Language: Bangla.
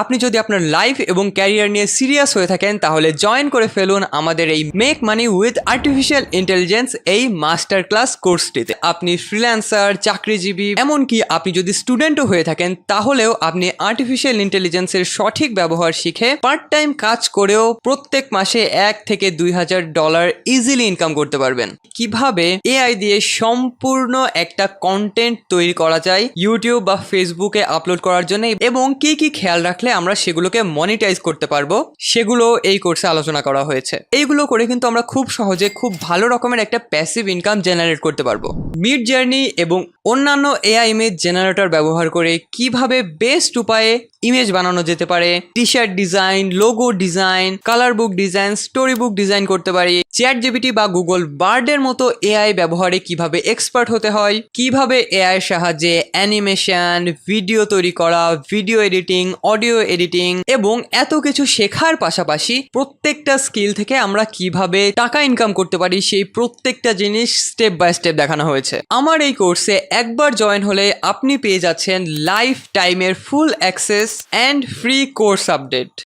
আপনি যদি আপনার লাইফ এবং ক্যারিয়ার নিয়ে সিরিয়াস হয়ে থাকেন তাহলে জয়েন করে ফেলুন আমাদের এই make money with artificial intelligence এই মাস্টার ক্লাস কোর্সটিতে। আপনি ফ্রিল্যান্সার, চাকরিজীবী, এমনকি আপনি যদি স্টুডেন্টও হয়ে থাকেন তাহলেও আপনি আর্টিফিশিয়াল ইন্টেলিজেন্সের সঠিক ব্যবহার শিখে পার্ট টাইম কাজ করেও প্রত্যেক মাসে $1,000 থেকে $2,000 ইজিলি ইনকাম করতে পারবেন। কিভাবে এআই দিয়ে সম্পূর্ণ একটা কন্টেন্ট তৈরি করা যায় ইউটিউব বা ফেসবুকে আপলোড করার জন্য, এবং কি কি খেয়াল রাখলে আমরা সেগুলোকে মনিটাইজ করতে পারবো সেগুলো এই কোর্সে আলোচনা করা হয়েছে। এইগুলো করে কিন্তু আমরা খুব সহজে খুব ভালো রকমের একটা প্যাসিভ ইনকাম জেনারেট করতে পারবো। মিড জার্নি এবং অন্যান্য এআই ইমেজ জেনারেটর ব্যবহার করে কিভাবে বেস্ট উপায়ে ইমেজ বানানো যেতে পারে, T shirt design, logo design, colour বুক ডিজাইন, স্টোরি বুক ডিজাইন করতে পারি, চ্যাটজিপিটি বা গুগল বার্ডের মতো এআই ব্যবহারে কিভাবে এক্সপার্ট হতে হয়, কিভাবে এআই এর সাহায্যে অ্যানিমেশন, ভিডিও তৈরি করা, ভিডিও এডিটিং, অডিও এডিটিং এবং এত কিছু শেখার পাশাপাশি প্রত্যেকটা স্কিল থেকে আমরা কিভাবে টাকা ইনকাম করতে পারি সেই প্রত্যেকটা জিনিস স্টেপ বাই স্টেপ দেখানো হয়েছে। আমার এই কোর্সে একবার জয়েন হলে আপনি পেয়ে যাচ্ছেন লাইফ টাইমের ফুল access and free course update.